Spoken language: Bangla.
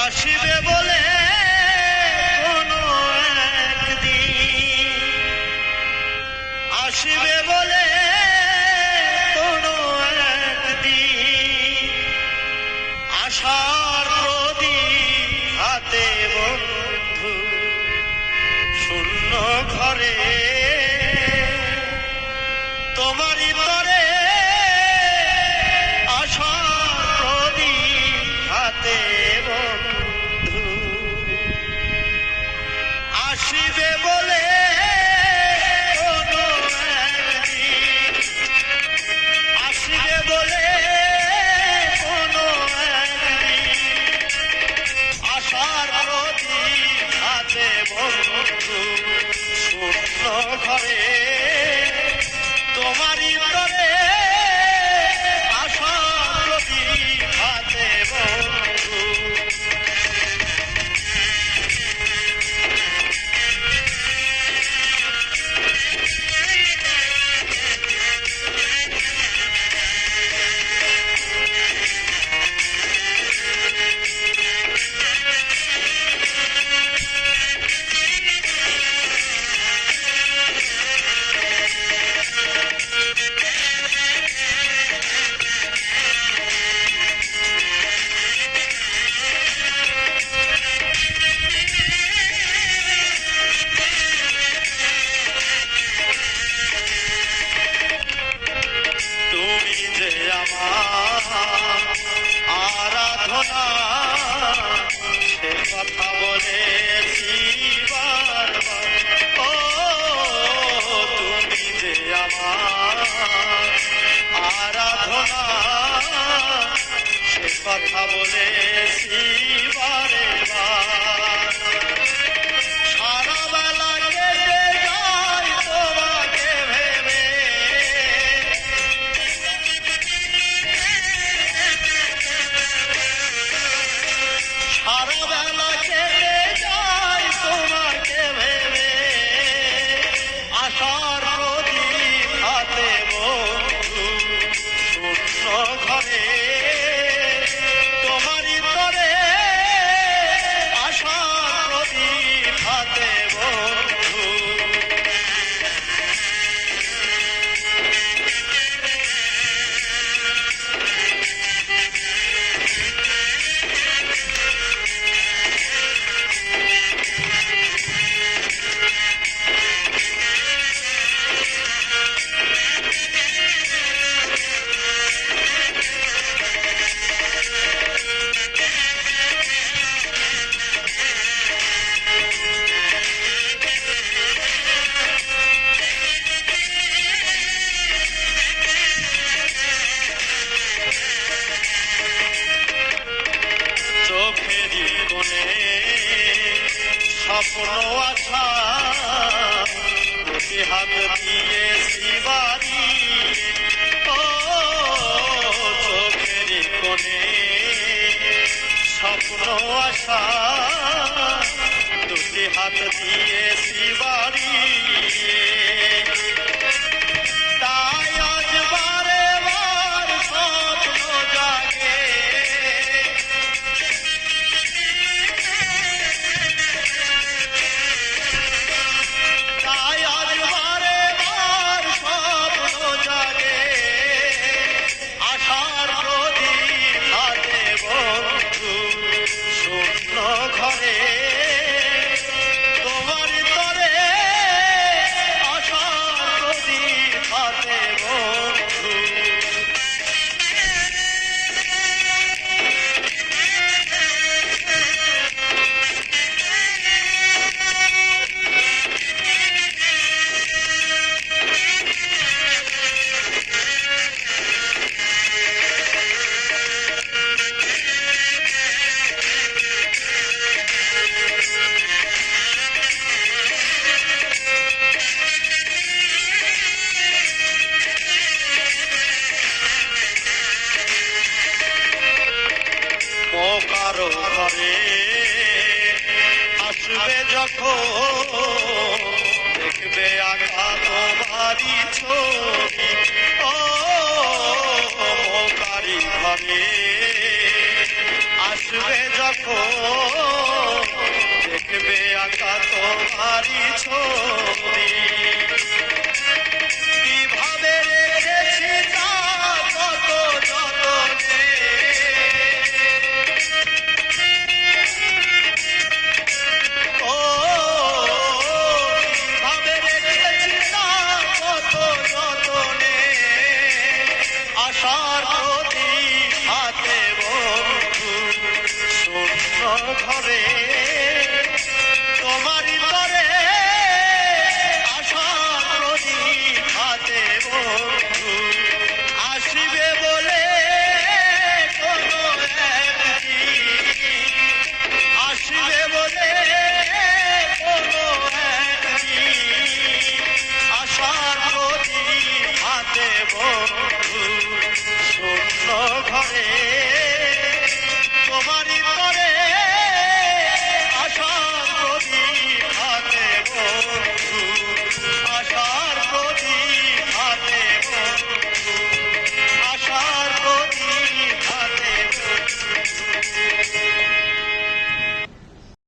আসিবে বলে কোনো একদিন, আসিবে বলে কোনো একদিন, আশার প্রদীপ হাতে বন্ধু শূন্য ঘরে তোমারই তরে আশার প্রদীপ হাতে বন্ধু আসিবে বলে কোনো একদিন, আসিবে বলে কোনো একদিন, আশার প্রদীপ হাতে বন্ধু শূন্য ঘরে তোমারই তরে আশার প্রদীপ হাতে বন্ধু আরাধনা সে কথা বলেছি বারবার, ও তুমি যে আমার আরাধনা সে কথা বলেছি বারে বার, সারা বেলা কেটে যায় তোমাকে ভেবে, সারা বেলা কেটে যায় তোমাকে ভেবে, আশার প্রদীপ হাতে বন্ধু শূন্য ঘরে তোমারই তরে আশার প্রদীপ হাতে বন্ধু স্বপ্ন আশা দুটি হাত দিয়েছি বাড়ি, ও চোখের কোণে স্বপ্ন আশা দুটি হাত দিয়েছি বাড়ি, তাই আজ বারে বার স্বপ্ন জাগে, ঘরে তোমার তরে আশার প্রদীপ হাতে বন্ধু কারো ঘরে আসবে যখন দেখবে আঁকা তোমারই ছবি, ও কারি ঘরে আসবে রাখো দেখবে আঁকা তোমারই ছবি কিভাবে রেখেছি তা কত যতনে ও কিভাবে রেখেছি তা কত যতনে আশার প্রদীপ হাতে বন্ধু শূন্য ঘরে